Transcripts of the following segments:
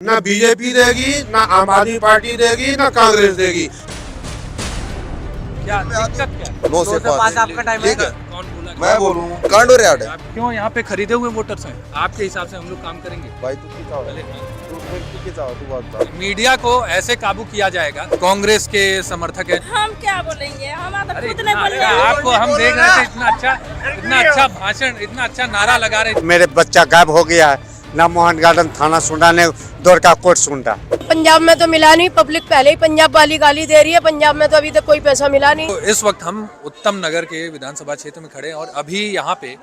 ना बीजेपी देगी, ना आम आदमी पार्टी देगी, ना कांग्रेस देगी। क्या दिक्कत क्या है? 9 से 5 आपका टाइम ठीक है। कौन बोला? मैं बोलूँ कांडोर यार्ड है। आप क्यों यहाँ पे खरीदे हुए वोटर्स हैं? आपके हिसाब से हम लोग काम करेंगे। भाई तू की चाहो पहले तू की चाहो तू बात बता। मीडिया को ऐसे काबू किया जाएगा। कांग्रेस के समर्थक है। हम क्या बोलेंगे, हम अरे खुद नहीं बोल इतना- रहे हैं। आपको हम देख रहे थे इतना अच्छा भाषण, इतना अच्छा नारा लगा रहे थे। मेरे बच्चा गायब हो गया है ना। मोहन गार्डन थाना सुंडा ने दौड़ का कोर्ट सुंडा। पंजाब में तो मिला नहीं, पब्लिक पहले ही पंजाब वाली गाली दे रही है। पंजाब में तो अभी तक कोई पैसा मिला नहीं। तो इस वक्त हम उत्तम नगर के विधानसभा क्षेत्र में खड़े हैं और अभी यहाँ पे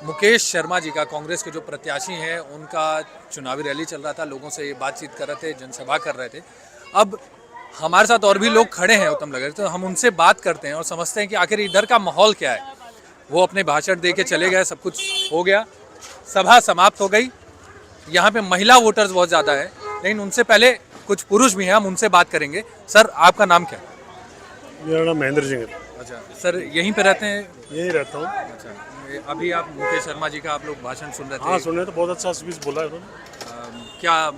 मुकेश शर्मा जी का, कांग्रेस के जो प्रत्याशी हैं, उनका चुनावी रैली चल रहा था। लोगों से बातचीत कर रहे थे, जनसभा कर रहे थे। अब हमारे साथ और भी लोग खड़े हैं उत्तम नगर, तो हम उनसे बात करते हैं और समझते हैं कि आखिर इधर का माहौल क्या है। वो अपने भाषण दे के चले गए, सब कुछ हो गया, सभा समाप्त हो गई। यहाँ पे महिला वोटर्स बहुत ज़्यादा है, लेकिन उनसे पहले कुछ पुरुष भी हैं, हम उनसे बात करेंगे। सर, आपका नाम क्या है? मेरा नाम महेंद्र सिंह है। अच्छा सर, यहीं पे रहते हैं? यहीं रहता हूँ। अच्छा, अभी आप मुकेश शर्मा जी का आप लोग भाषण सुन रहे थे। हाँ, सुने तो बहुत अच्छा स्पीच बोला है उन्होंने। क्या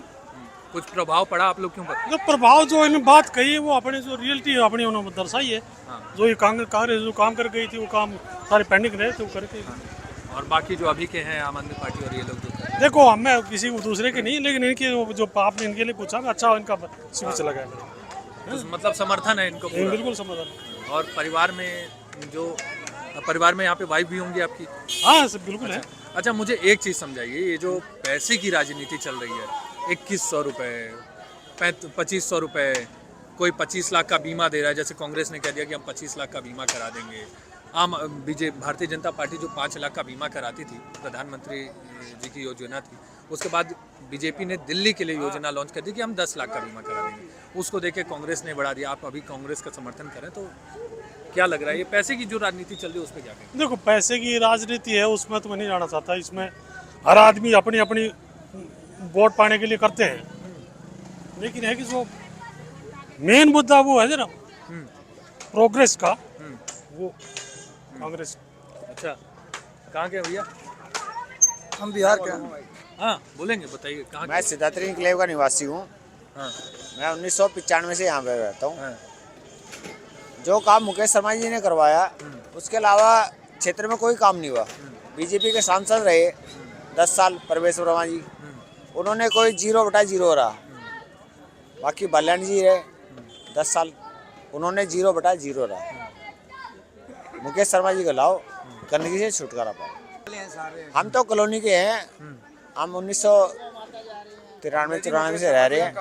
कुछ प्रभाव पड़ा आप लोग क्यों पर? जो प्रभाव जो इन्होंने बात कही है वो अपने जो रियलिटी है अपनी उन्होंने दर्शाई है। हाँ। जो ये कांग्रेस जो काम कर गई थी वो काम सारे पेंडिंग रहे थे वो करके। और बाकी जो अभी के हैं आम आदमी पार्टी और ये लोग जो कर रहे हैं। देखो हमें किसी को दूसरे के नहीं, लेकिन इनके जो आपने इनके लिए पूछा अच्छा इनका स्पीच लगा है। तो मतलब समर्थन है इनको पूरा। बिल्कुल समाधान। और परिवार में यहाँ पे वाइफ भी होंगी आपकी? हाँ सब बिल्कुल है। अच्छा, मुझे एक चीज़ समझाइए, ये जो पैसे की राजनीति चल रही है, 2100 रुपये, 2500 रुपये, कोई 25 लाख का बीमा दे रहा है। जैसे कांग्रेस ने कह दिया कि हम 25 लाख का बीमा करा देंगे। भारतीय जनता पार्टी जो 5 लाख का बीमा कराती थी, प्रधानमंत्री जी की योजना थी, उसके बाद बीजेपी ने दिल्ली के लिए योजना लॉन्च कर दी कि हम 10 लाख का बीमा करा देंगे। उसको देके कांग्रेस ने बढ़ा दिया। आप अभी कांग्रेस का समर्थन करें तो क्या लग रहा है, ये पैसे की जो राजनीति चल रही है उस पर क्या कहें? देखो पैसे की राजनीति है उसमें तो मैं नहीं जाना चाहता। इसमें हर आदमी अपनी अपनी वोट पाने के लिए करते हैं, लेकिन है कि जो मेन मुद्दा वो है ना प्रोग्रेस का, वो कांग्रेस। अच्छा, कहाँ के भैया? हम बिहार के हैं। हाँ बोलेंगे, बताइए कहाँ मैं सिद्धार्थनगर एन्क्लेव का निवासी हूँ। हाँ, मैं 1995 से यहाँ पे रहता हूँ। हाँ, जो काम मुकेश शर्मा जी ने करवाया उसके अलावा क्षेत्र में कोई काम नहीं हुआ। बीजेपी के सांसद रहे 10 साल परवेश वर्मा जी, उन्होंने कोई 0/0 रहा। बाकी बल्याण जी रहे 10 साल, उन्होंने 0/0 रहा। मुकेश शर्मा जी को लाओ, गंदगी से छुटकारा पाओ। हम तो कॉलोनी के हैं, हम 1993-94 से रह रहे हैं,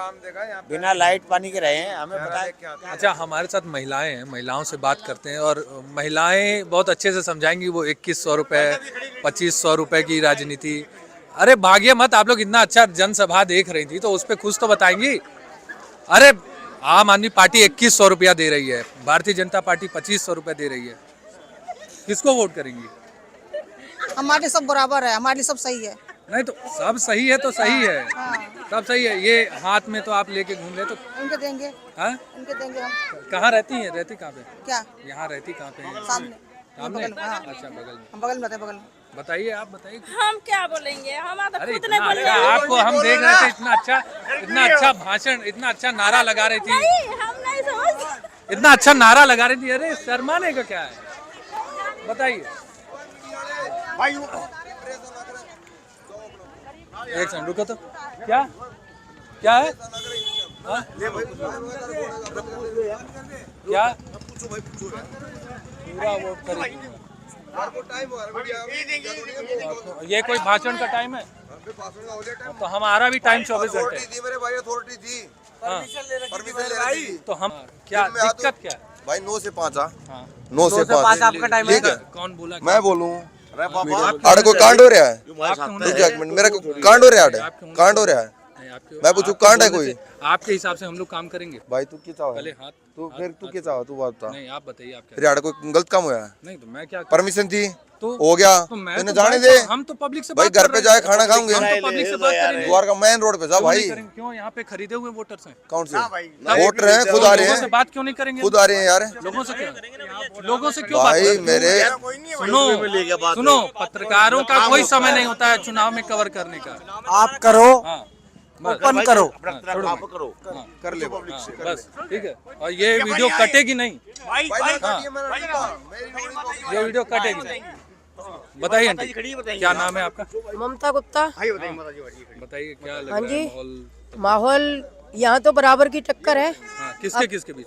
बिना लाइट पानी के रहे हैं। हमें पता है। अच्छा, हमारे साथ महिलाएं हैं, महिलाओं से बात करते हैं और महिलाएं बहुत अच्छे से समझाएंगी वो 2100 रुपये, 2500 रुपये की राजनीति। अरे भागिए मत, आप लोग इतना अच्छा जनसभा देख रही थी तो उस पर कुछ तो बताएंगी। अरे आम आदमी पार्टी 2100 रुपया दे रही है, भारतीय जनता पार्टी 2500 रुपये दे रही है, किसको वोट करेंगी? हमारे सब बराबर है, हमारे सब सही है। नहीं तो सब सही है तो सही है, सब सही है। ये हाथ में तो आप लेके घूम रहे तो उनके देंगे, हाँ? उनके देंगे हम। कहाँ रहती हैं? रहती कहाँ पे? क्या यहाँ रहती कहाँ पे हैं? सामने सामने? बगल में, हाँ। अच्छा, बगल में। हम बगल में रहते हैं, बगल में। बताइए, आप बताइए। हम क्या बोलेंगे, हम अरे खुद नहीं इतना बोल रहे अच्छा, हैं। आपको हम देख रहे थे इतना अच्छा भाषण, इतना अच्छा नारा लगा रही थी, नहीं, हम नहीं समझ। इतना अच्छा नारा लगा रही थी। अरे शर्माने का क्या है, बताइए। एक सेकंड रुको तो, क्या क्या है? हाँ? क्या पूरा वोट करेगी? ये कोई भाषण का टाइम है? तो हमारा भी टाइम 24 घंटे। तो हम क्या दिक्कत क्या है? भाई 9 से 5 हाँ। 9 से 5 आपका टाइम ठीक है। कौन बोला? मैं बोलूँ आप आड़ कोई कांड हो रहा है? आप क्यों रुक जा एक मिनट, मेरा कांड हो रहा है, कांड हो रहा है। नहीं, मैं पूछूं, कांड है कोई? आपके हिसाब से हम लोग काम करेंगे। भाई तू की चाहो पहले हाथ, तू फिर तू की चाहो तू बात बता। नहीं आप बताइए, आप क्या? फिर यार कोई गलत काम हुआ है? नहीं तो मैं क्या परमिशन थी तो हो गया, तो मैं तूने तो जाने बात- दे। हम तो पब्लिक से भाई बात घर कर पे रहे जाए हैं। खाना खाऊंगे, हम तो पब्लिक से बात करेंगे। द्वार का मेन रोड पे जा क्यों भाई। नहीं करेंगे? क्यों यहाँ पे खरीदे हुए वोटर्स हैं? कौन से वोटर हैं? खुद आ रहे लोगों से हैं, बात क्यों नहीं करेंगे? खुद आ रहे हैं यार। लोगों से क्यों बात भाई करेंगे? मेरे सुनो, पत्रकारों का कोई समय नहीं होता है चुनाव में कवर करने का। आप करो, हाँ, ओपन करो, कर ले बस ठीक है। और ये वीडियो कटेगी नहीं, ये वीडियो कटेगी नहीं। बताइए आंटी, क्या नाम है आपका? ममता गुप्ता। बताइए क्या लग हाँ रहा जी, है माहौल? माहौल यहाँ तो बराबर की टक्कर है। हाँ, किसके किसके बीच?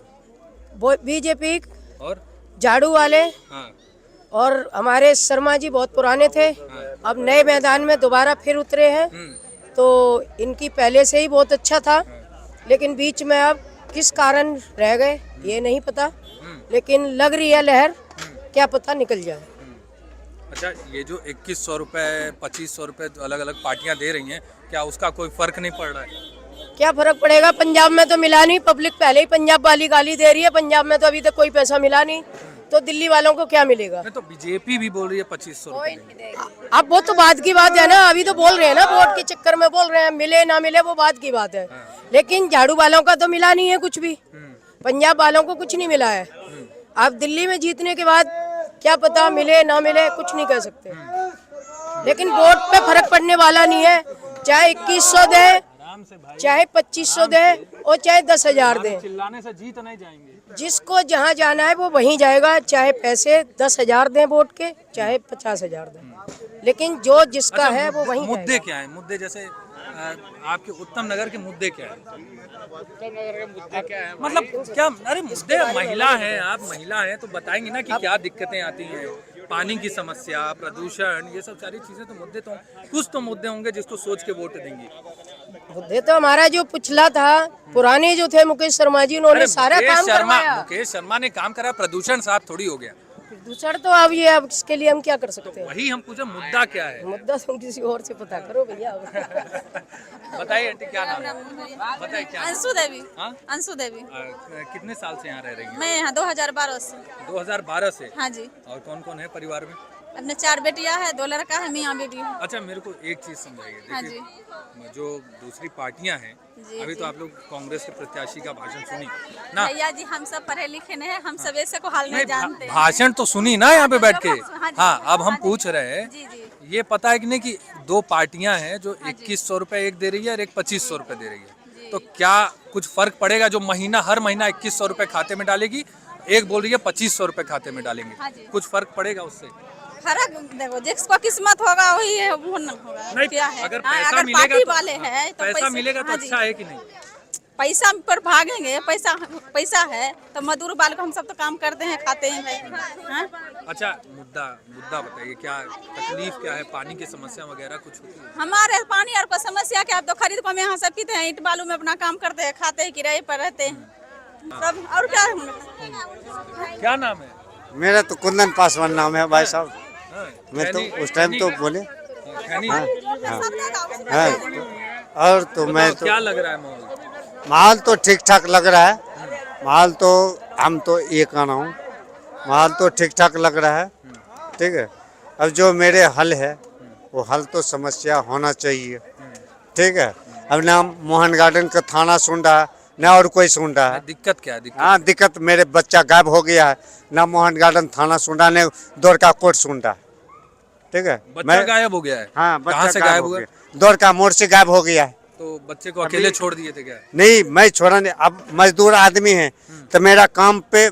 बीजेपी और झाड़ू वाले हाँ, और हमारे शर्मा जी बहुत पुराने थे, अब नए मैदान में दोबारा फिर उतरे हैं। तो इनकी पहले से ही बहुत अच्छा था, लेकिन बीच में अब किस कारण रह गए ये नहीं पता, लेकिन लग रही है लहर, क्या पता निकल जाए। अच्छा, ये जो 2100 रुपए 2500 रुपए अलग अलग पार्टियां दे रही हैं, क्या उसका कोई फर्क नहीं पड़ रहा है? क्या फर्क पड़ेगा, पंजाब में तो मिला नहीं, पब्लिक पहले ही पंजाब वाली गाली दे रही है, पंजाब में तो अभी तक कोई पैसा मिला नहीं, तो दिल्ली वालों को क्या मिलेगा? नहीं तो बीजेपी भी बोल रही है 2500 रुपए। अब वो तो बात की बात है ना, अभी तो बोल रहे हैं ना, वोट के चक्कर में बोल रहे हैं, मिले ना मिले वो बात की बात है, लेकिन झाड़ू वालों का तो मिला नहीं है कुछ भी, पंजाब वालों को कुछ नहीं मिला है। अब दिल्ली में जीतने के बाद क्या पता मिले ना मिले, कुछ नहीं कह सकते, लेकिन वोट पे फर्क पड़ने वाला नहीं है, चाहे 2100 दे, चाहे 2500 दे और चाहे 10,000 दे, चिल्लाने से जीत नहीं जाएंगे। जिसको जहाँ जाना है वो वहीं जाएगा, चाहे पैसे 10,000 दें वोट के, चाहे 50,000 दें, लेकिन जो जिसका है वो वहीं मुद्दे जाएगा। क्या है? मुद्दे जैसे आपके उत्तम नगर के मुद्दे क्या है? मतलब क्या? अरे मुद्दे, महिला है, आप महिला हैं तो बताएंगे ना कि क्या दिक्कतें आती हैं, पानी की समस्या, प्रदूषण, ये सब सारी चीजें तो मुद्दे, तो कुछ तो मुद्दे होंगे जिसको सोच के वोट देंगे। मुद्दे तो हमारा जो पिछला था, पुराने जो थे मुकेश शर्मा जी, उन्होंने सारा काम करवाया। मुकेश शर्मा ने काम करा, प्रदूषण साफ थोड़ी हो गया। प्रदूषण तो अब ये, अब इसके लिए हम क्या कर सकते हैं? वही हम पूछे, मुद्दा क्या है? मुद्दा तुम किसी और से पता करो भैया। बताइए आंटी, क्या नाम है? बताइए क्या? अंशु देवी। हाँ? अंशु देवी। कितने साल से यहाँ रह रही हैं? मैं यहाँ 2012 से। 2012 से? हाँ जी। और कौन कौन है परिवार में? अपने 4 बेटियां है, 2 लड़का है, मियाँ बीवी। अच्छा, मेरे को एक चीज समझाइए। हाँ देखिए, जो दूसरी पार्टियां हैं, जी, अभी जी। तो आप लोग कांग्रेस के प्रत्याशी का भाषण सुनी ना? भैया जी, हम सब पढ़े लिखे नहीं है, हम सब ऐसे को हाल नहीं जानते हैं। भाषण तो सुनी ना यहाँ पे बैठ के? हाँ जी, हाँ, अब हम हाँ जी। पूछ रहे हैं, जी जी। ये पता है कि नहीं कि 2 पार्टियां हैं जो 2100 रुपए एक दे रही है और एक 2500 रुपए दे रही है, तो क्या कुछ फर्क पड़ेगा? जो महीना हर महीना 2100 रुपए खाते में डालेगी, एक बोल रही है 2500 रुपए खाते में हाँ डालेंगे, जी। कुछ फर्क पड़ेगा उससे? फर्क देखो, जिसको किस्मत होगा वही है, वो न होगा। नहीं, क्या है? अगर हाँ, पैसा अगर मिलेगा पार्टी तो, वाले हैं तो पैसा मिलेगा तो हाँ जी। अच्छा है कि नहीं? पैसा पर भागेंगे, पैसा है तो मजदूर बाल को हम सब तो काम करते हैं, खाते हैं भाई। हाँ? अच्छा, मुद्दा बताइए, क्या तकलीफ क्या है? पानी की समस्या वगैरह कुछ होती है? हमारे पानी और पर समस्या क्या, आप तो खरीद को हम यहाँ सब पीते हैं, ईंट बालू में अपना काम करते हैं, खाते हैं, किराए पर रहते हैं सब, और क्या। क्या नाम है? मेरा तो कुंदन पासवान नाम है भाई साहब। हाँ, मैं तो खैनी- उस टाइम तो खैनी- बोले खैनी- हाँ, हाँ। और तो मैं बताओ, तो क्या लग रहा है माहौल? माल तो ठीक ठाक लग रहा है, माल तो हम तो ये कहना हूँ, माल तो ठीक ठाक लग रहा है, ठीक है। अब जो मेरे हल है वो हल तो समस्या होना चाहिए, ठीक है। अब ना मोहन गार्डन का थाना सुन रहा है, ना और कोई सुन रहा है। दिक्कत क्या है? दिक्कत हाँ, दिक्कत मेरे बच्चा गायब हो गया है, ना मोहन गार्डन थाना सुन रहा, ने दौड़ का कोर्ट सुन रहा, ठीक है। बच्चा गायब हो गया है? हाँ, कहाँ से गायब हुआ? दौड़ का मोड़ से गायब हो गया है। तो बच्चे को अकेले छोड़ दिए थे क्या? नहीं, मैं छोड़ा नहीं, अब मजदूर आदमी है तो मेरा काम पे,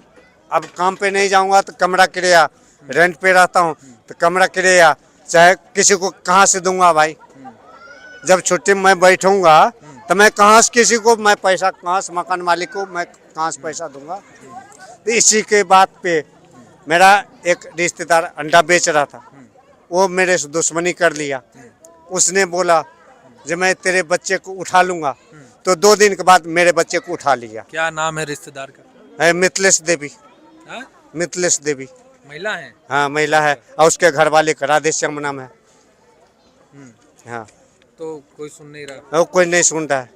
अब काम पे नहीं जाऊंगा तो कमरा किराया, रेंट पे रहता हूँ तो कमरा किराया चाहे किसी को कहाँ से दूंगा भाई? जब छुट्टी में मैं बैठूंगा तो मैं कहाँ से किसी को, मैं पैसा कहाँ से, मकान मालिक को मैं कहाँ से पैसा दूंगा? तो इसी के बात पे मेरा एक रिश्तेदार अंडा बेच रहा था, वो मेरे से दुश्मनी कर लिया। उसने बोला जब मैं तेरे बच्चे को उठा लूंगा, तो 2 दिन के बाद मेरे बच्चे को उठा लिया। क्या नाम है रिश्तेदार का? है मिथिलेश देवी। हाँ? मिथिलेश देवी, महिला है? हाँ महिला है, और उसके घर वाले का राधेश्याम नाम है। हाँ, तो कोई सुन नहीं रहा? और कोई नहीं सुन रहा है।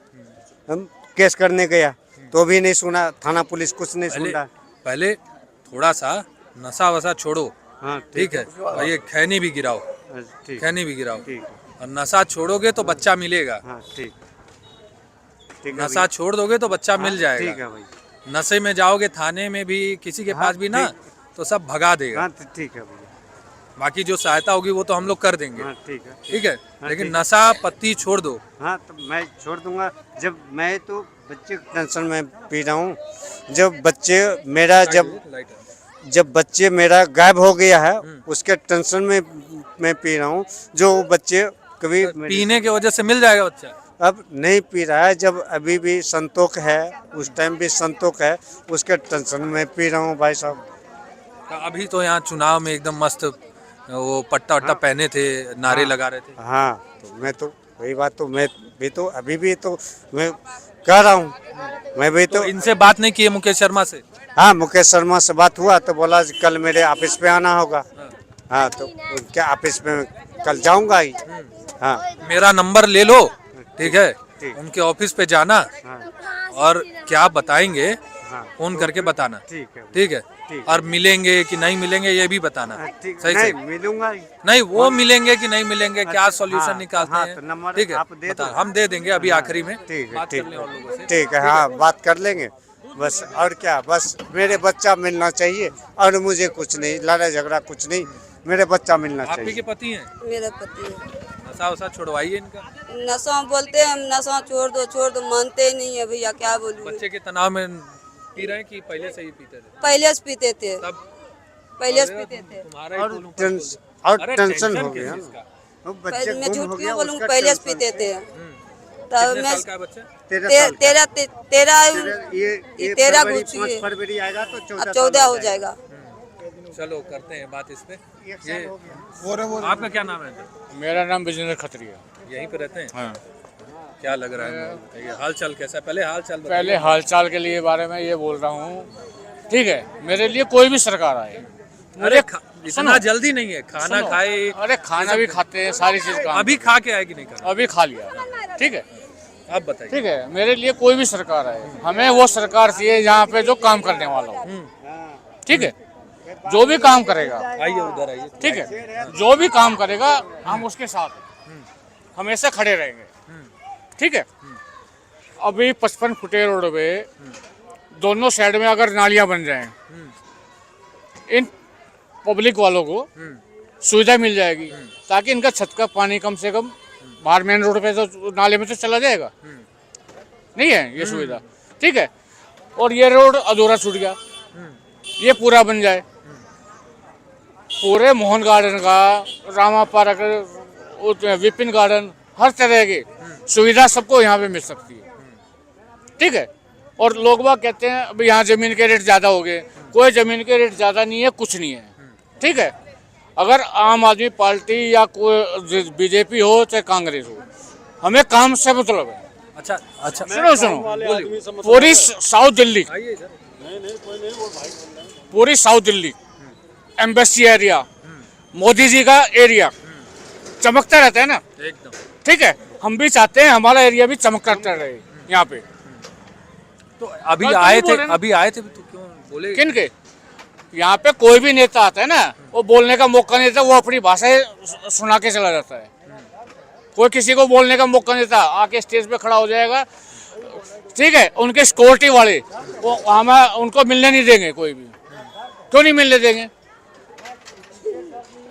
हम केस करने गया तो भी नहीं सुना, थाना पुलिस कुछ नहीं सुन रहा। पहले थोड़ा सा नशा वसा छोड़ो, हाँ ठीक है, और ये खैनी भी गिराओ, ठीक, खैनी भी गिराओ, ठीक, और नशा छोड़ोगे तो बच्चा मिलेगा। हाँ ठीक, ठीक है नशा छोड़ दोगे तो बच्चा मिल ठीक जाएगा। है भाई, नशे में जाओगे थाने में भी, किसी के हाँ, पास भी ना, ठीक। तो सब भगा देगा। हाँ ठीक है भैया। बाकी जो सहायता होगी वो तो हम लोग कर देंगे। हाँ ठीक है। ठीक है, हाँ, लेकिन ठीक। नशा पत्ती छोड़ दो। हाँ तो मैं छोड़ दूंगा। जब मैं तो बच्चे की टेंशन में पी रहा हूँ। जब बच्चे मेरा जब बच्चे मेरा गायब हो गया है उसके टेंशन में मैं पी रहा हूँ। जो बच्चे कभी पीने की वजह से मिल जाएगा बच्चा। अब नहीं पी रहा है, जब अभी भी संतोष है, उस टाइम भी संतोष है, उसके टेंशन में पी रहा हूँ भाई साहब। अभी तो यहाँ चुनाव में एकदम मस्त वो पट्टा वट्टा पहने थे, नारे लगा रहे थे। हाँ तो मैं तो वही बात तो मैं भी तो अभी भी तो मैं कह रहा हूँ। मैं भी तो तो इनसे बात नहीं की है मुकेश शर्मा से? हाँ मुकेश शर्मा से बात हुआ तो बोला कल मेरे ऑफिस पे आना होगा। हाँ तो उनके ऑफिस में कल जाऊंगा ही। हाँ मेरा नंबर ले लो, ठीक है, ठीक। उनके ऑफिस पे जाना और क्या बताएंगे हाँ फोन करके बताना। ठीक है। ठीक है, ठीक। और मिलेंगे कि नहीं मिलेंगे ये भी बताना। ठीक सही नहीं से मिलूंगा ही। नहीं, वो मिलेंगे कि नहीं मिलेंगे, क्या हाँ, सॉल्यूशन निकालते हाँ, हैं। तो नंबर ठीक है, आप दे दो। हम दे देंगे अभी आखिरी में। ठीक है बात ठीक कर लें और लोगों से। ठीक है। हाँ बात कर लेंगे बस। और क्या, बस मेरे बच्चा मिलना चाहिए और मुझे कुछ नहीं, लड़ाई झगड़ा कुछ नहीं, मेरे बच्चा मिलना आप ही चाहिए। के पति हैं? मेरा पति है। नशा वशा छुड़वाइए इनका। नशा बोलते हैं हम, नशा छोड़ दो, मानते ही नहीं है भैया, क्या बोलूं। बच्चे के तनाव में पी रहे हैं कि पहले से ही पीते थे? पहले से पीते थे, तब पहले से पीते थे। तुम्हारा ही और बोलूं, टेंशन हो गया किसका? वो बच्चे मैं गुम झूठ हो क्यों गया, बोलूं, उसका पहले से टेंशन। पीते थे। तब कितने मैं साल का है बच्चा? 13 साल का। तेरह ये तेरह फरवरी, कुछ 5 फरवरी आएगा तो 14 अब 14 हो जाएगा। चलो करते हैं बात इस पे। एक ये साल हो गया। आपका क्या नाम है? मेरा नाम विजेंद्र खत्री है। यहीं पे रहते हैं? हाँ। क्या लग रहा है, बताइए हाल चाल कैसा है? पहले हाल चाल बताइए। पहले हालचाल के लिए बारे में ये बोल रहा हूँ, ठीक है, मेरे लिए कोई भी सरकार आए, अरे सुनो। इतना जल्दी नहीं है, खाना सुनो। खाए। अरे खाना भी खाते हैं, सारी चीज काम अभी खा के आए कि नहीं खा? अभी खा लिया, ठीक है। अब बताइए। ठीक है, मेरे लिए कोई भी सरकार आए, हमें वो सरकार चाहिए यहाँ पे जो काम करने वाला हो, ठीक है, जो भी काम करेगा, आइए उधर आइए। ठीक है, जो भी काम करेगा हम उसके साथ हैं, हमेशा खड़े रहेंगे, ठीक है। अभी 55 फुटे रोड पे दोनों साइड में अगर नालियां बन जाएं, इन पब्लिक वालों को सुविधा मिल जाएगी, ताकि इनका छत का पानी कम से कम बाहर मेन रोड पे तो नाले में तो चला जाएगा, नहीं है ये सुविधा, ठीक है। और ये रोड अधूरा छूट गया, ये पूरा बन जाए, पूरे मोहन गार्डन का, रामा पार्क, विपिन गार्डन, हर तरह की सुविधा सबको यहाँ पे मिल सकती है, ठीक है। और लोग बाग कहते हैं अभी यहाँ जमीन के रेट ज़्यादा हो गए, कोई जमीन के रेट ज़्यादा नहीं है, कुछ नहीं है, ठीक है। अगर आम आदमी पार्टी या कोई बीजेपी हो चाहे कांग्रेस हो, हमें काम से मतलब है। अच्छा अच्छा, सुनो, पूरी साउथ दिल्ली, आइए इधर। पूरी south Delhi embassy area, Modi ji का एरिया चमकता रहता है ना, एकदम ठीक है। हम भी चाहते हैं हमारा एरिया भी चमकता रहे यहाँ पे। तो अभी बस आए तुम थे, बोले ना। अभी आए थे तो क्यों बोले? किन के यहाँ पे कोई भी नेता आता है ना, वो बोलने का मौका नहीं देता, वो अपनी भाषा सुना के चला जाता है, कोई किसी को बोलने का मौका नहीं देता, आके स्टेज पे खड़ा हो जाएगा, ठीक है। उनके सिक्योरिटी वाले वो हमें उनको मिलने नहीं देंगे, कोई भी क्यों नहीं मिलने देंगे,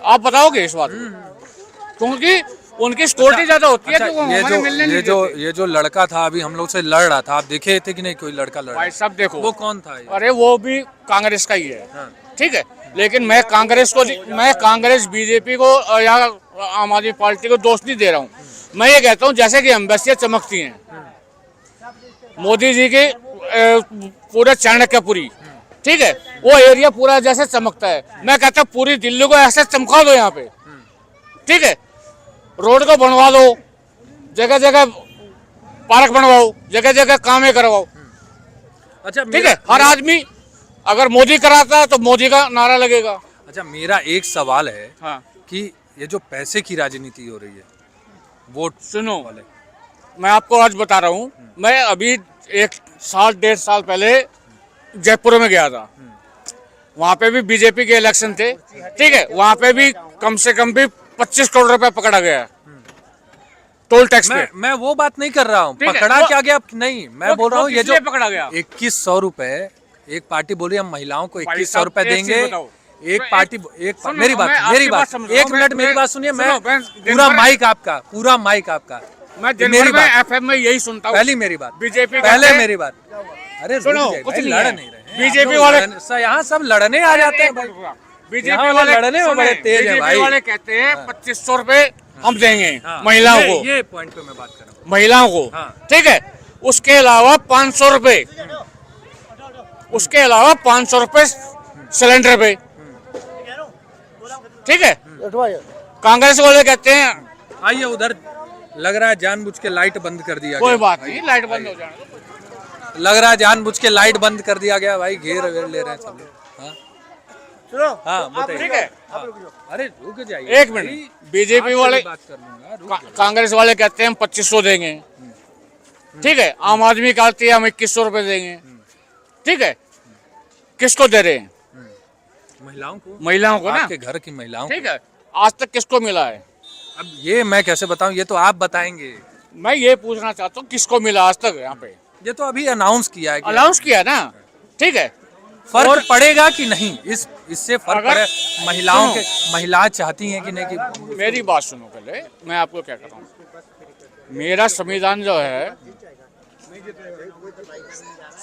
आप बताओगे इस बात को? क्योंकि उनकी सिक्योरिटी ज्यादा होती है, अच्छा, तो वो हमें मिलने नहीं देते। ये जो लड़का था अभी हम लोग से लड़ रहा था, आप देखे थे कि नहीं कोई लड़का लड़ रहा? भाई साहब देखो, वो कौन था ये? अरे वो भी कांग्रेस का ही है, ठीक है। लेकिन मैं कांग्रेस बीजेपी को या आम आदमी पार्टी को दोष नहीं दे रहा हूँ, मैं ये कहता हूँ जैसे कि एम्बेसियां चमकती हैं, मोदी जी के पूरे चाणक्यपुरी, ठीक है, वो एरिया पूरा जैसे चमकता है, मैं कहता हूँ पूरी दिल्ली को ऐसे चमका दो यहाँ पे, ठीक है। रोड को बनवा दो, जगह जगह पार्क बनवाओ, जगह जगह कामें करवाओ, अच्छा ठीक है। हर आदमी अगर मोदी कराता है तो मोदी का नारा लगेगा। अच्छा, मेरा एक सवाल है हाँ, कि ये जो पैसे की राजनीति हो रही है, वोट सुनो, वाले, मैं आपको आज बता रहा हूँ, मैं अभी 1 साल 1.5 साल पहले जयपुर में गया था, वहाँ पे भी बीजेपी के इलेक्शन थे, ठीक है। वहाँ पे भी कम से कम भी 25 करोड़ रुपए पकड़ा गया टोल टैक्स पे। मैं वो बात नहीं कर रहा हूँ, ठीक है, पकड़ा वो- क्या गया नहीं, मैं बोल रहा हूँ ये जो पकड़ा गया 2100 रुपए, एक पार्टी बोली हम महिलाओं को भाई 2100 साहब, रुपए एक चीज देंगे, बताओ। एक पार्टी सुनो, मेरी बात मैं आपकी मेरी बात बात समझ रहा एक हूँ, मिनट मैं- मेरी बात सुनिए। मैं सुनो, मैं दिन पूरा भर- माइक आपका मैं दिन मेरी भर में बात एफएम में यही सुनता हूँ। पहली मेरी बात बीजेपी पहले मेरी बात। अरे सुनो, रुक जाइए कुछ भाई, नहीं लड़ है। नहीं रहे बीजेपी वाले यहाँ सब लड़ने आ जाते हैं भाई। बीजेपी यहाँ वाले वाले लड़ने में बड़े तेज हैं बीजेपी भाई। वाले कहते हैं 2500 रुपए हम देंगे हाँ, महिलाओं को, ये पॉइंट पे मैं बात कर रहा हूँ। महिलाओं को, हाँ। ठीक है। उसके अलावा 500 रुपए, उसके अलावा 500 रुपए सिलेंडर पे, ठीक है। कांग्रेस वाले कहते हैं आइए उधर, लग रहा है जानबूझ के लाइट बंद कर दिया कोई गया। बात नहीं, लाइट बंद हो जाए। लग रहा है जानबूझ के लाइट बंद कर दिया गया भाई, घेर वेर ले रहे हैं सब लोग। हाँ हाँ बताइए। ठीक है, हाँ। अरे रुक जाइए एक मिनट। बीजेपी वाले, बात कर लूंगा, रुक जाइए। कांग्रेस वाले कहते हैं हम 2500 देंगे, ठीक है। आम आदमी कहती है हम 2100 रुपए देंगे, ठीक है। किसको दे रहे हैं? महिलाओं को, महिलाओं को ना, आपके घर की महिलाओं ठीक है। आज तक किसको मिला है? को। अब ये मैं कैसे बताऊं, ये तो आप बताएंगे। मैं ये पूछना चाहता हूँ किसको मिला आज तक यहाँ पे? ये तो अभी अनाउंस किया है कि अनाउंस किया ना, ठीक है। फर्क पड़ेगा कि नहीं, इससे फर्क अगर- पड़े। महिलाओं के, महिलाएं चाहती हैं कि नहीं कि मेरी बात सुनो पहले, मैं आपको क्या कहता हूँ। मेरा संविधान जो है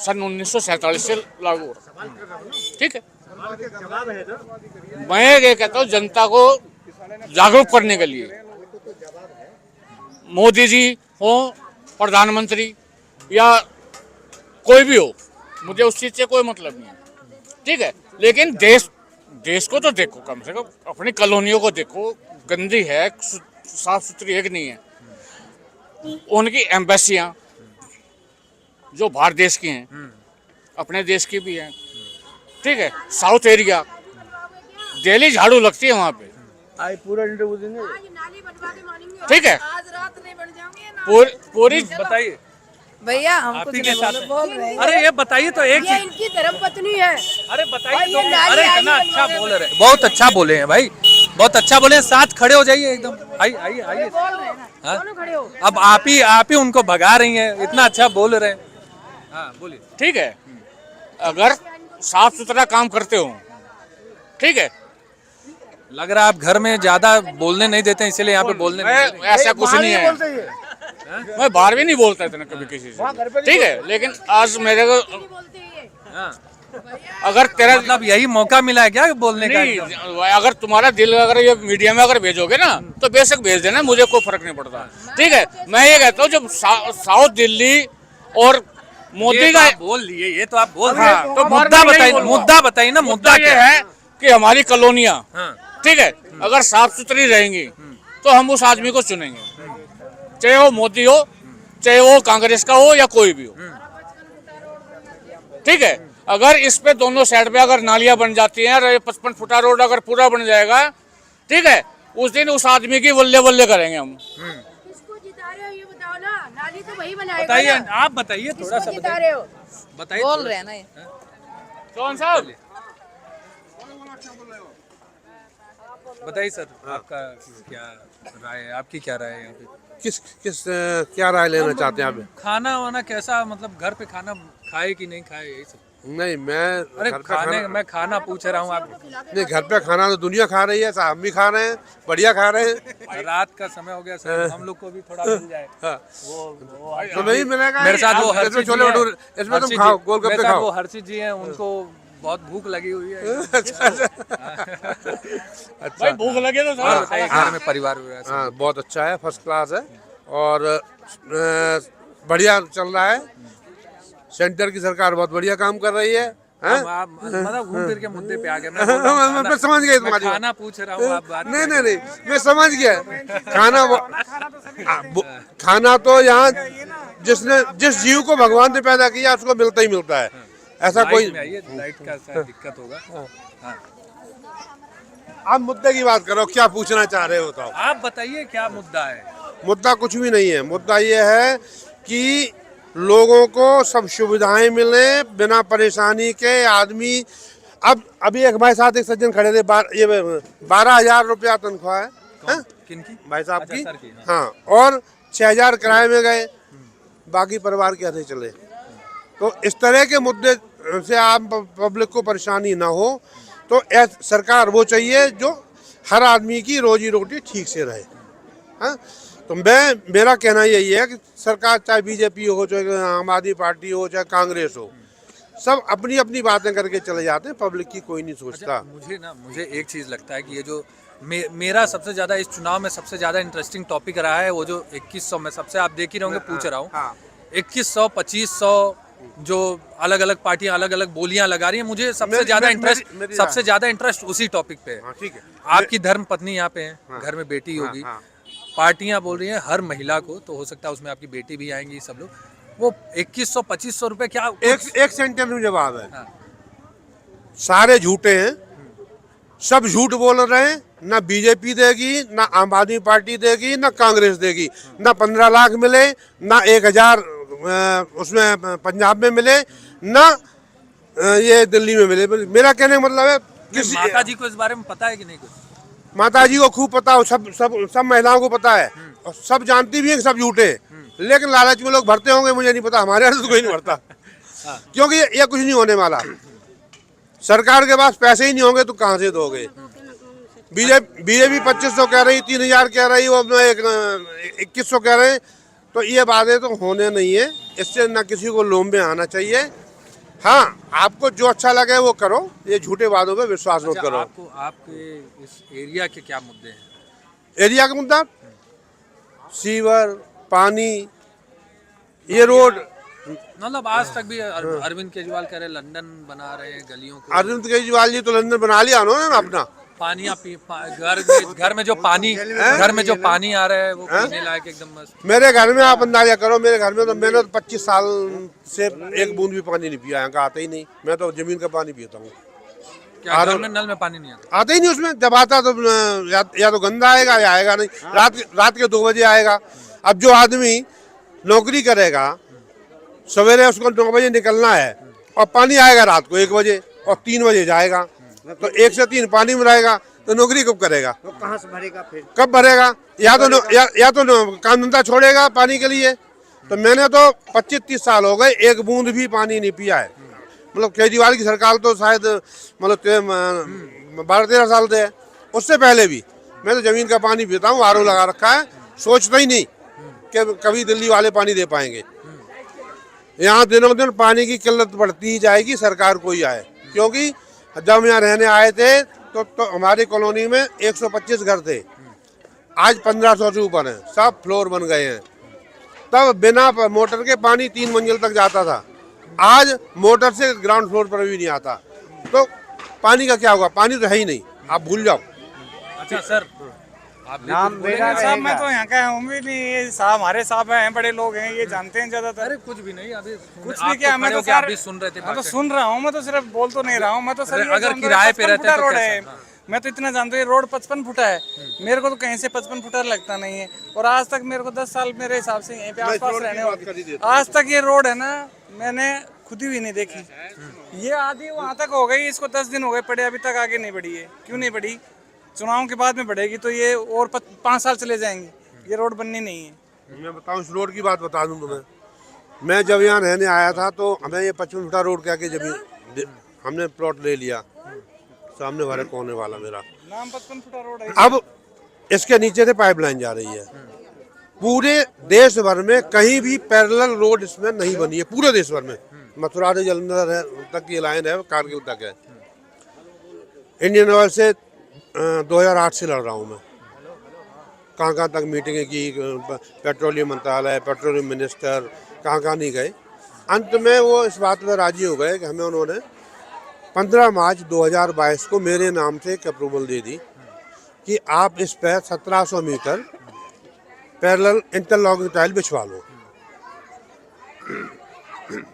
सन 1947 से लागू हो रहा है, ठीक है। मैं ये कहता हूँ जनता को जागरूक करने के लिए, मोदी जी हो, प्रधानमंत्री या कोई भी हो, मुझे उस चीज से कोई मतलब नहीं है, ठीक है। लेकिन देश को तो देखो, कम से कम अपनी कॉलोनियों को देखो, गंदी है, साफ सुथरी एक नहीं है। उनकी एम्बेसियां जो बाहर देश की हैं, अपने देश की भी हैं, ठीक है। साउथ एरिया डेली झाड़ू लगती है वहाँ पे, पूरा इंटरव्यू देंगे। ठीक है। आज रात नहीं बढ़ जाऊंगी पूरी बताइए भैया हम आप कुछ ही के नहीं साथ बोल रहे हैं। अरे ये बताइए तो एक ये चीज। इनकी धर्म पत्नी है। अरे और बताइए ये तो। नाली अरे आई इतना बनवा अच्छा रहे बोल रहे हैं, बहुत अच्छा बोले हैं भाई, बहुत अच्छा बोले हैं। साथ खड़े हो जाइए एकदम, आइए आइए आइए। बोल रहे हैं ना, हाँ? दोनों खड़े हो। अब आप ही उनको भगा रही हैं, इतना अच्छा बोल रहे हैं। हाँ बोलिए। ठीक है। अगर साफ सुथरा काम करते हो, ठीक है। लग रहा है आप घर में ज्यादा बोलने नहीं देते हैं, इसीलिए यहाँ पे बोलने नहीं दे रहे हैं। ऐसा कुछ नहीं है, मैं बाहर भी नहीं बोलता इतना कभी किसी से, ठीक है। लेकिन आज मेरे को बोलते हैं ये। हाँ। अगर तेरा मतलब यही मौका मिला है क्या बोलने का? नहीं, एकदम? अगर तुम्हारा दिल अगर ये मीडिया में अगर भेजोगे ना, तो बेशक भेज देना, मुझे कोई फर्क नहीं पड़ता, ठीक है। मैं ये कहता हूँ जब साउथ दिल्ली और मोदी ये तो का आप बोल लिए, ये तो आप बोल हाँ, रहे तो हैं। मुद्दा बताइए, मुद्दा बताइए ना, मुद्दा ये क्या है? है कि हमारी कॉलोनियाँ, हाँ। ठीक है, अगर साफ सुथरी रहेंगी तो हम उस आदमी को चुनेंगे, चाहे वो मोदी हो, चाहे वो कांग्रेस का हो या कोई भी हो, ठीक है। अगर इस पे दोनों साइड पे अगर नालियां बन जाती हैं और 55 फुटा रोड अगर पूरा बन जाएगा, ठीक है, उस दिन उस आदमी की बल्ले बल्ले करेंगे हम। किसको जिता रहे हो ये बताओ ना, नाली तो वही बनाएगा बताइए, ना। आप बताइए थोड़ा सा, किसको जिता बताइए रहे हो? बताइए। बोल रहे हैं ना ये। कौन साहब? बताइए सर, आपका क्या राय है, आपकी क्या राय है यहाँ पे? किस क्या राय लेना चाहते हैं आप? खाना वाना कैसा, मतलब घर पे खाना खाए कि नहीं खाए, यही सब। नहीं, मैं अरे घर पे खाने, खाना, मैं खाना पूछ रहा हूँ आप। नहीं, घर पे खाना तो दुनिया खा रही है, हम भी खा रहे हैं, बढ़िया खा रहे हैं। रात का समय हो गया सर, हम लोग को भी थोड़ा मिल जाए। हाँ। वो तो नहीं मिलेगा। मेरे साथ वो इसमें हर्षित छोले जी हैं, भटूरे, इसमें तुम हर्षित खाओ, जी- गोलगप्पे मेरे साथ खाओ। वो हर्षित जी हैं, उनको बहुत भूख लगी हुई है। अच्छा अच्छा। भाई भूख लगे तो और साहब। बताइए, घर में परिवार वगैरह सब? हाँ, बहुत अच्छा है, फर्स्ट क्लास है और बढ़िया चल रहा है। सेंटर की सरकार बहुत बढ़िया काम कर रही है। आप मतलब घूम फिर के मुद्दे पे आ गए। मैं समझ गया मैं तुम्हारी बात। खाना पूछ रहा हूँ, आप बात नहीं नहीं नहीं, मैं समझ गया। खाना तो यहाँ जिस जीव को भगवान ने पैदा किया उसको मिलता ही मिलता है, ऐसा कोई। लाइट का शायद दिक्कत होगा। हाँ। आप मुद्दे की बात करो, क्या पूछना चाह रहे हो तो आप बताइए क्या मुद्दा है? मुद्दा कुछ भी नहीं है। मुद्दा ये है कि लोगों को सब सुविधाएं मिले बिना परेशानी के। आदमी अब अभी एक भाई साहब, एक सज्जन खड़े थे, ये 12,000 रुपया तनख्वाह है। किनकी? भाई साहब अच्छा, की, सर की, हाँ, और 6,000 किराए में गए, बाकी परिवार कैसे चले? तो इस तरह के मुद्दे से आप पब्लिक को परेशानी ना हो, तो सरकार वो चाहिए जो हर आदमी की रोजी रोटी ठीक से रहे। हाँ, तो मेरा कहना यही है कि सरकार चाहे बीजेपी हो, चाहे आम आदमी पार्टी हो, चाहे कांग्रेस हो, सब अपनी अपनी बातें करके चले जाते हैं, पब्लिक की कोई नहीं सोचता। मुझे एक चीज़ लगता है कि ये जो मेरा सबसे ज़्यादा इस चुनाव में सबसे ज़्यादा इंटरेस्टिंग टॉपिक रहा है वो जो 2100 में सबसे आप देख ही रहोगे, पूछ रहा हूँ 2100 2500 जो अलग अलग पार्टियां अलग अलग बोलियां लगा रही हैं, मुझे सबसे ज़्यादा इंटरेस्ट उसी टॉपिक पे है। ठीक है, आपकी धर्म पत्नी यहाँ पे है, घर में बेटी होगी, पार्टियां बोल रही हैं हर महिला को, तो हो सकता है उसमें आपकी बेटी भी आएंगी, सब लोग, वो 2100 2500 रुपए क्या एक सेंटेंस में जवाब है। सारे झूठे हैं, सब झूठ बोल रहे हैं। ना बीजेपी देगी, ना आम आदमी पार्टी देगी, ना कांग्रेस देगी। ना 15 लाख मिले, ना 1000 उसमें पंजाब में मिले, ना ये दिल्ली में मिले। मेरा कहने का मतलब है किसी माता जी को इस बारे में पता है कि नहीं कुछ? माता जी को खूब पता हो, सब महिलाओं को पता है, और सब जानती भी है कि सब झूठे हैं। लेकिन लालच में लोग भरते होंगे, मुझे नहीं पता, हमारे यहाँ तो कोई नहीं भरता। क्योंकि ये कुछ नहीं होने वाला। सरकार के पास पैसे ही नहीं होंगे तो कहाँ से दोगे? बीजेपी 2500 कह रही, 3000 कह रही, वो 2100 कह रहे हैं, तो ये बातें तो होने नहीं है। इससे ना किसी को लोम में आना चाहिए। हाँ, आपको जो अच्छा लगे वो करो, ये झूठे वादों पे विश्वास मत करो। आपके इस एरिया के क्या मुद्दे हैं? एरिया का मुद्दा सीवर, पानी, ये रोड। मतलब आज तक भी अरविंद केजरीवाल कह रहे लंदन बना रहे हैं गलियों को। अरविंद केजरीवाल जी तो लंदन बना लिया उन्होंने अपना। पानी घर में जो पानी आ रहा है वो पीने लायक एकदम मस्त। मेरे घर में आप अंदाजा करो, मेरे घर में तो मैंने तो 25 साल से एक बूंद भी पानी नहीं पिया, यहाँ का आता ही नहीं। मैं तो जमीन का पानी पीता हूँ। क्या घर में नल में पानी नहीं आता ही नहीं उसमें। जब आता तो या तो गंदा आएगा या आएगा नहीं। रात के 2 बजे आएगा। अब जो आदमी नौकरी करेगा, सवेरे उसको 9 बजे निकलना है, और पानी आएगा रात को 1 बजे और 3 बजे जाएगा, तो 1 से 3 पानी में रहेगा, तो नौकरी कब करेगा? तो कहाँ से भरेगा फिर? कब भरेगा? या तो काम धंधा छोड़ेगा पानी के लिए। तो मैंने तो 25-30 साल हो गए, एक बूंद भी पानी नहीं पिया है। मतलब केजरीवाल की सरकार तो शायद मतलब 12-13 साल से है, उससे पहले भी मैं तो जमीन का पानी पीता हूँ। आरओ लगा रखा है, सोचता ही नहीं कि कभी दिल्ली वाले पानी दे पाएंगे। यहाँ दिनों दिन पानी की किल्लत बढ़ती ही जाएगी, सरकार कोई आए। क्योंकि जब यहाँ रहने आए थे तो हमारी कॉलोनी में 125 घर थे, आज 1500 से ऊपर हैं, सब फ्लोर बन गए हैं। तब बिना मोटर के पानी 3 मंजिल तक जाता था, आज मोटर से ग्राउंड फ्लोर पर भी नहीं आता। तो पानी का क्या होगा? पानी तो है ही नहीं, आप भूल जाओ। अच्छा सर, नाम साहब मैं तो यहाँ का हूँ भी नहीं, ये साहब हमारे साहब हैं, बड़े लोग हैं, ये जानते हैं ज्यादातर। अरे कुछ भी नहीं, अभी कुछ भी क्या, मैं तो आप भी सुन रहे थे। मैं तो सुन रहा हूँ, मैं तो सिर्फ बोल तो नहीं रहा हूँ। मैं तो सर अगर किराए पे रहते रोड है, मैं तो इतना जानता हूँ रोड 55 फुटा है। मेरे को तो कहीं से 55 फुटा लगता नहीं है। और आज तक मेरे को 10 साल मेरे हिसाब से यहीं पे आसपास रहने वाले, आज तक ये रोड है ना मैंने खुद ही नहीं देखी। ये आधी वहाँ तक हो गई, इसको 10 दिन हो गए पड़े, अभी तक आगे नहीं बढ़ी है। क्यों नहीं बढ़ी? चुनाव के बाद में बढ़ेगी तो ये और 5 साल चले जाएंगे, ये रोड बननी नहीं है। मैं बताऊं, इस रोड की बात बता दूं तुम्हें। मैं जब यहाँ रहने आया था तो हमें ये 55 फुटा रोड कह के जमीन हमने प्लॉट ले लिया, सामने वाले कोने वाला मेरा नाम 55 फुटा रोड है। अब इसके नीचे से पाइपलाइन जा रही है। पूरे देश भर में कहीं भी पैरेलल रोड इसमें नहीं बनी है, पूरे देश भर में। मथुरा से जलंधर तक की लाइन है, कारगिल तक है। इंडियन ऑयल से 2008 से लड़ रहा हूँ मैं, कहाँ तक मीटिंगें की, पेट्रोलियम मंत्रालय, पेट्रोलियम मिनिस्टर, कहाँ नहीं गए। अंत में वो इस बात में राजी हो गए कि हमें उन्होंने 15 मार्च 2022 को मेरे नाम से एक अप्रूवल दे दी कि आप इस पर 1700 मीटर पैरेलल इंटरलॉकिंग टाइल बिछवा लो।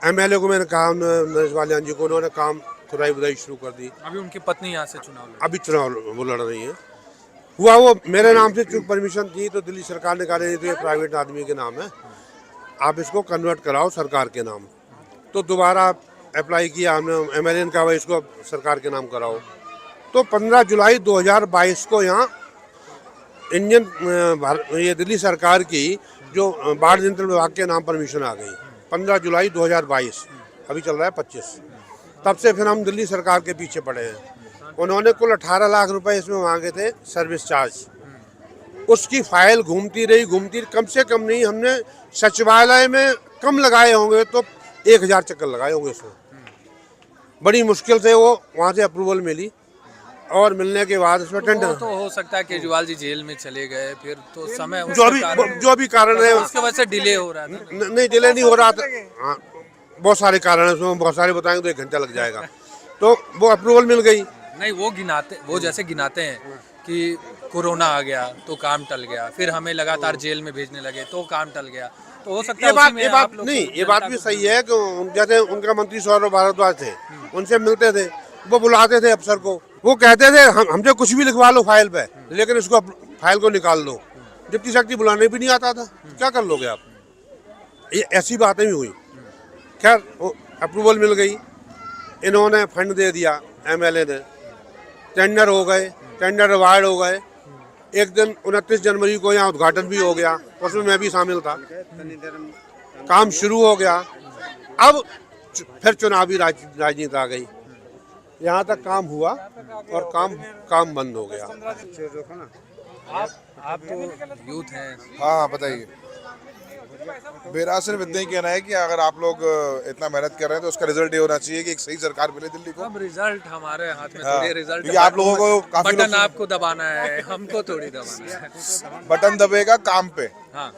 MLA को मैंने कहा, नरेश बालियान जी को, उन्होंने काम खुदाई बुदाई शुरू कर दी। अभी उनकी पत्नी यहाँ से अभी चुनाव वो लड़ रही है। हुआ वो मेरे नाम से चूंकि परमिशन थी तो दिल्ली सरकार ने कहा नहीं, तो ये प्राइवेट आदमी के नाम है, आप इसको कन्वर्ट कराओ सरकार के नाम। तो दोबारा अप्लाई किया हमने, MLA ने कहा भाई इसको सरकार के नाम कराओ। तो 15 जुलाई 2022 को यहाँ ये दिल्ली सरकार की जो बाढ़ नियंत्रण विभाग के नाम परमिशन आ गई। 15 जुलाई 2022, अभी चल रहा है 25। तब से फिर हम दिल्ली सरकार के पीछे पड़े हैं। उन्होंने कुल 18 लाख रुपए इसमें मांगे थे सर्विस चार्ज। उसकी फाइल घूमती रही, कम से कम नहीं, हमने सचिवालय में कम लगाए होंगे तो 1000 चक्कर लगाए होंगे उसमें। बड़ी मुश्किल से वो वहाँ से अप्रूवल मिली और मिलने के बाद उसमें टेंडर तो हो सकता है केजरीवाल जी जेल में चले गए, फिर तो समय जो भी कारण है उसके वजह से डिले हो रहा था। नहीं डिले नहीं हो रहा था। हाँ, बहुत सारे कारण है उसमें, बहुत सारे बताएंगे तो 1 घंटा लग जाएगा। तो वो अप्रूवल मिल गई। नहीं वो जैसे गिनाते हैं कि कोरोना आ गया तो काम टल गया, फिर हमें लगातार जेल में भेजने लगे तो काम टल गया, तो हो सकता है ये बात भी सही है कि जैसे उनका मंत्री सौरभ भारद्वाज थे, उनसे मिलते थे, वो बुलाते थे अफसर को, वो कहते थे हमसे कुछ भी लिखवा लो फाइल पे, लेकिन इसको फाइल को निकाल दो। डिप्टी सेक्रेटरी बुलाने भी नहीं आता था, क्या कर लोगे आप। ये ऐसी बातें भी हुई। खैर अप्रूवल मिल गई, इन्होंने फंड दे दिया, MLA ने, टेंडर हो गए, टेंडर अवार्ड हो गए। एक दिन 29 जनवरी को यहाँ उद्घाटन भी हो गया, उसमें मैं भी शामिल था। काम शुरू हो गया। अब फिर चुनावी राजनीति आ गई। यहाँ तक काम हुआ और काम बंद हो गया। आप तो यूथ हैं। हाँ बताइए। मेरा सिर्फ इतना ही कहना है कि अगर आप लोग इतना मेहनत कर रहे हैं तो उसका रिजल्ट ये होना चाहिए कि एक सही सरकार मिले दिल्ली को। अब रिजल्ट हमारे हाथ में हाँ, थोड़ी, रिजल्ट आप लोगों को काफी बटन आपको दबाना है, हमको थोड़ी दबाना है। बटन दबेगा काम पे, हाँ,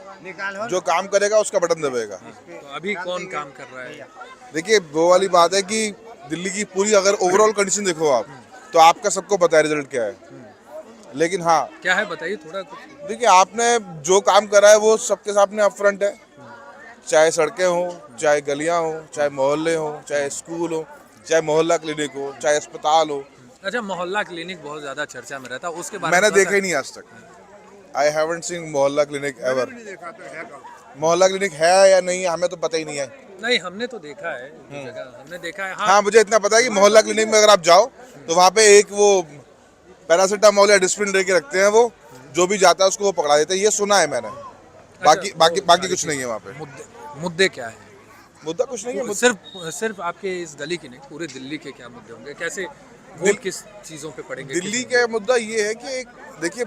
जो काम करेगा उसका बटन दबेगा। तो अभी कौन काम कर रहा है? देखिए वो वाली बात है कि दिल्ली की पूरी अगर ओवरऑल कंडीशन देखो आप, तो आपका सबको पता है रिजल्ट क्या है। लेकिन हाँ क्या है बताइए थोड़ा कुछ। देखिए आपने जो काम करा है वो सबके सामने अपफ्रंट है, चाहे सड़कें हो, चाहे गलियां हो, चाहे मोहल्ले हो, चाहे स्कूल हो, चाहे मोहल्ला क्लिनिक हो, चाहे अस्पताल हो। अच्छा, मोहल्ला क्लिनिक बहुत ज्यादा चर्चा में रहता है, उसके बारे मैंने में देखा ही नहीं आज तक। आई हैवंट सीन मोहल्ला क्लिनिक एवर। मोहल्ला क्लिनिक है या नहीं हमें तो पता ही नहीं है। नहीं, हमने तो देखा है जगह, हमने देखा है। हाँ मुझे इतना पता है कि मोहल्ला क्लिनिक में अगर आप जाओ तो वहाँ पे एक वो पैरासीटामोल या डिस्प्रिन दे के रखते हैं, वो जो भी जाता है उसको वो पकड़ा देते हैं, ये सुना है मैंने। बाकी कुछ नहीं है वहाँ पे। मुद्दे क्या है? मुद्दा कुछ नहीं है। सिर्फ आपके इस गली के नहीं, पूरे दिल्ली के क्या मुद्दे होंगे? कैसे वोट किस चीजों पे पड़ेंगे? दिल्ली का मुद्दा ये है कि देखिए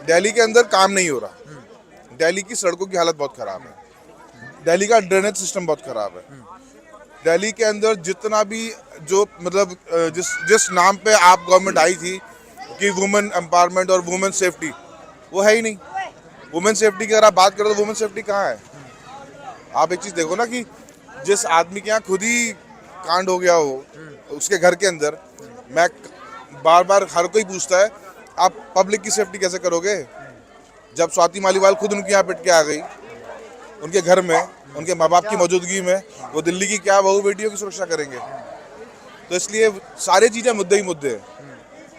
दिल्ली के अंदर काम नहीं हो रहा, दिल्ली की सड़कों की हालत बहुत खराब है, दिल्ली का ड्रेनेज सिस्टम बहुत खराब है, दिल्ली के अंदर जितना भी जो मतलब जिस नाम पे आप गवर्नमेंट आई थी कि वुमेन एम्पावरमेंट और वुमेन सेफ्टी, वो है ही नहीं। वुमेन सेफ्टी की अगर आप बात करो तो वुमेन सेफ्टी कहाँ है? आप एक चीज़ देखो ना कि जिस आदमी के यहाँ खुद ही कांड हो गया हो उसके घर के अंदर, मैं बार हर कोई पूछता है आप पब्लिक की सेफ्टी कैसे करोगे? जब स्वाति मालीवाल खुद उनके यहाँ पिट के आ गई, उनके घर में, उनके माँ बाप की मौजूदगी में, वो दिल्ली की क्या बहू बेटियों की सुरक्षा करेंगे? तो इसलिए सारी चीज़ें मुद्दे ही मुद्दे हैं।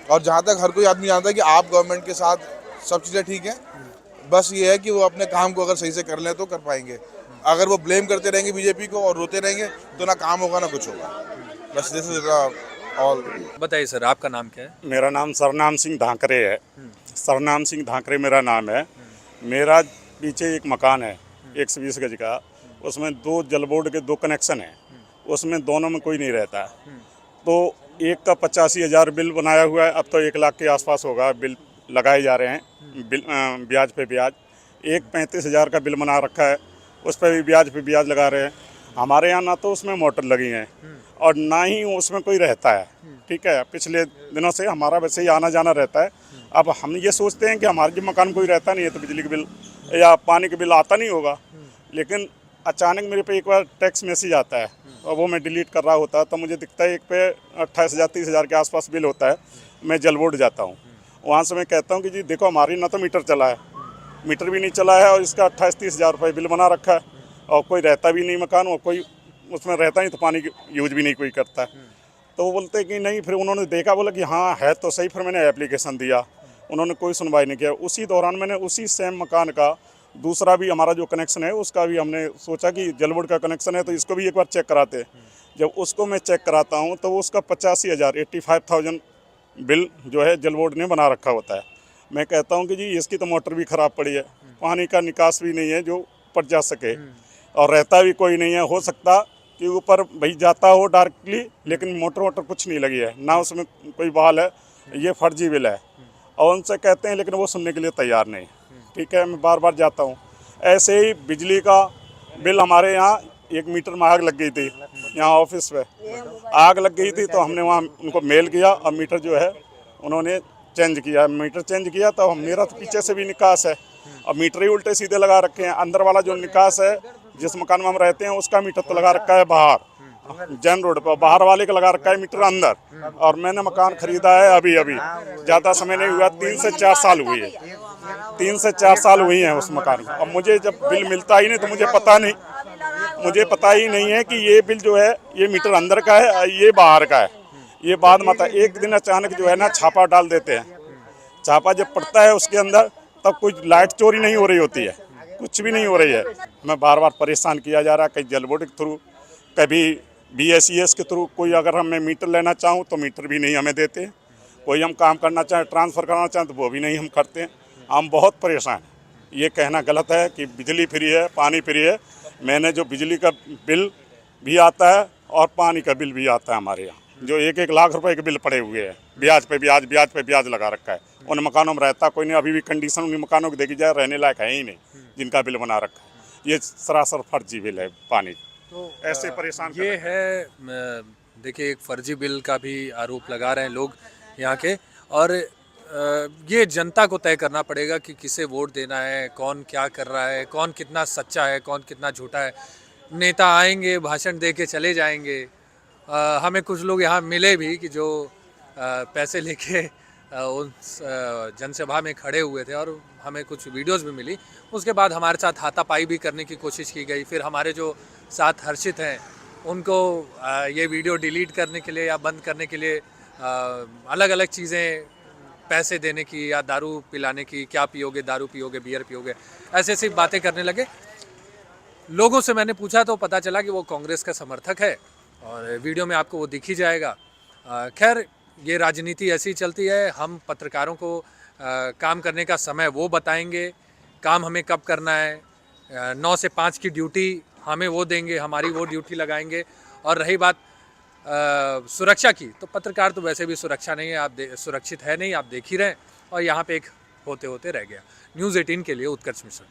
और जहाँ तक हर कोई आदमी जानता है कि आप गवर्नमेंट के साथ सब चीज़ें ठीक हैं, बस ये है कि वो अपने काम को अगर सही से कर लें तो कर पाएंगे। अगर वो ब्लेम करते रहेंगे बीजेपी को और रोते रहेंगे तो ना काम होगा ना कुछ होगा। बस दिस इज ऑल। बताइए सर, आपका नाम क्या है? मेरा नाम सरनाम सिंह धाकरे है। सरनाम सिंह धाकरे मेरा नाम है। मेरा पीछे एक मकान है 120 गज का, उसमें 2 जल बोर्ड के 2 कनेक्शन हैं, उसमें दोनों में कोई नहीं रहता। तो एक का 85,000 बिल बनाया हुआ है, अब तो 1 लाख के आसपास होगा बिल लगाए जा रहे हैं, बिल ब्याज पे ब्याज। एक 35,000 का बिल बना रखा है, उस पर भी ब्याज पे ब्याज लगा रहे हैं। हमारे यहाँ ना तो उसमें मोटर लगी है और ना ही उसमें कोई रहता है। ठीक है, पिछले दिनों से हमारा वैसे ही आना जाना रहता है। अब हम ये सोचते हैं कि हमारे जो मकान कोई रहता नहीं है तो बिजली के बिल या पानी के बिल आता नहीं होगा, लेकिन अचानक मेरे पे एक बार टेक्स्ट मैसेज आता है और वो मैं डिलीट कर रहा होता है तो मुझे दिखता है एक पे 28,000-30,000 के आसपास बिल होता है। मैं जल बोर्ड जाता हूँ, वहाँ से मैं कहता हूँ कि जी देखो हमारी ना तो मीटर चला है, मीटर भी नहीं चला है और इसका 28-30,000 रुपये बिल बना रखा है और कोई रहता भी नहीं मकान और कोई उसमें रहता नहीं तो पानी की यूज भी नहीं कोई करता है। तो वो बोलते कि नहीं, फिर उन्होंने देखा, बोला कि हाँ है तो सही। फिर मैंने एप्लीकेशन दिया, उन्होंने कोई सुनवाई नहीं किया। उसी दौरान मैंने उसी सेम मकान का दूसरा भी हमारा जो कनेक्शन है उसका भी हमने सोचा कि जल बोर्ड का कनेक्शन है तो इसको भी एक बार चेक कराते। जब उसको मैं चेक कराता हूँ तो उसका 85,000 बिल जो है जल बोर्ड ने बना रखा होता है। मैं कहता हूँ कि जी इसकी तो मोटर भी ख़राब पड़ी है, पानी का निकास भी नहीं है जो ऊपर जा सके और रहता भी कोई नहीं है। हो सकता कि ऊपर भाई जाता हो डायरेक्टली, लेकिन मोटर वोटर कुछ नहीं लगी है, ना उसमें कोई बहाल है, ये फर्जी बिल है। और उनसे कहते हैं लेकिन वो सुनने के लिए तैयार नहीं। ठीक है, मैं बार बार जाता हूँ। ऐसे ही बिजली का बिल हमारे यहाँ 1 मीटर में आग लग गई थी, यहाँ ऑफिस पे आग लग गई थी, तो हमने वहाँ उनको मेल किया और मीटर जो है उन्होंने चेंज किया। मीटर चेंज किया तो मेरा तो पीछे से भी निकास है, और मीटर ही उल्टे सीधे लगा रखे हैं। अंदर वाला जो निकास है जिस मकान में हम रहते हैं उसका मीटर तो लगा रखा है बाहर जैन रोड पर, बाहर वाले का लगा रखा है मीटर अंदर। और मैंने मकान खरीदा है अभी अभी, ज़्यादा समय नहीं हुआ, 3 से 4 साल हुई है, 3 से 4 साल हुई हैं उस मकान को। अब मुझे जब बिल मिलता ही नहीं तो मुझे पता ही नहीं है कि ये बिल जो है ये मीटर अंदर का है ये बाहर का है। ये बाद में एक दिन अचानक जो है ना छापा डाल देते हैं। छापा जब पड़ता है उसके अंदर तब कोई लाइट चोरी नहीं हो रही होती है, कुछ भी नहीं हो रही है। मैं बार बार परेशान किया जा रहा है, कहीं जल बोर्ड के थ्रू, कभी BSES के थ्रू। कोई अगर हमें मीटर लेना चाहूँ तो मीटर भी नहीं हमें देते। कोई हम काम करना चाहें, ट्रांसफ़र करना चाहें तो वो भी नहीं हम करते हैं। हम बहुत परेशान हैं। ये कहना गलत है कि बिजली फ्री है, पानी फ्री है। मैंने जो बिजली का बिल भी आता है और पानी का बिल भी आता है हमारे यहाँ, जो 1-1 लाख रुपए के बिल पड़े हुए हैं, ब्याज पे ब्याज लगा रखा है। उन मकानों में रहता कोई नहीं, अभी भी कंडीशन उन मकानों की देखी जाए रहने लायक है ही नहीं जिनका बिल बना रखा है। ये सरासर फर्जी बिल है पानी। तो ऐसे परेशान ये है, देखिए एक फर्जी बिल का भी आरोप लगा रहे हैं लोग यहाँ के, और ये जनता को तय करना पड़ेगा कि किसे वोट देना है, कौन क्या कर रहा है, कौन कितना सच्चा है, कौन कितना झूठा है। नेता आएंगे, भाषण दे के चले जाएंगे। हमें कुछ लोग यहाँ मिले भी कि जो पैसे लेके उन जनसभा में खड़े हुए थे, और हमें कुछ वीडियोस भी मिली। उसके बाद हमारे साथ हाथापाई भी करने की कोशिश की गई। फिर हमारे जो साथ हर्षित हैं उनको ये वीडियो डिलीट करने के लिए या बंद करने के लिए अलग अलग चीज़ें, पैसे देने की या दारू पिलाने की, क्या पियोगे, दारू पियोगे, बियर पियोगे, ऐसे ऐसी बातें करने लगे। लोगों से मैंने पूछा तो पता चला कि वो कांग्रेस का समर्थक है, और वीडियो में आपको वो दिख ही जाएगा। खैर, ये राजनीति ऐसी चलती है। हम पत्रकारों को काम करने का समय वो बताएंगे, काम हमें कब करना है। 9 से 5 की ड्यूटी हमें वो देंगे, हमारी वो ड्यूटी लगाएंगे। और रही बात सुरक्षा की, तो पत्रकार तो वैसे भी सुरक्षा नहीं है, आप सुरक्षित है नहीं, आप देख ही रहे हैं। और यहाँ पे एक होते होते रह गया। न्यूज़ 18 के लिए उत्कर्ष मिश्रा।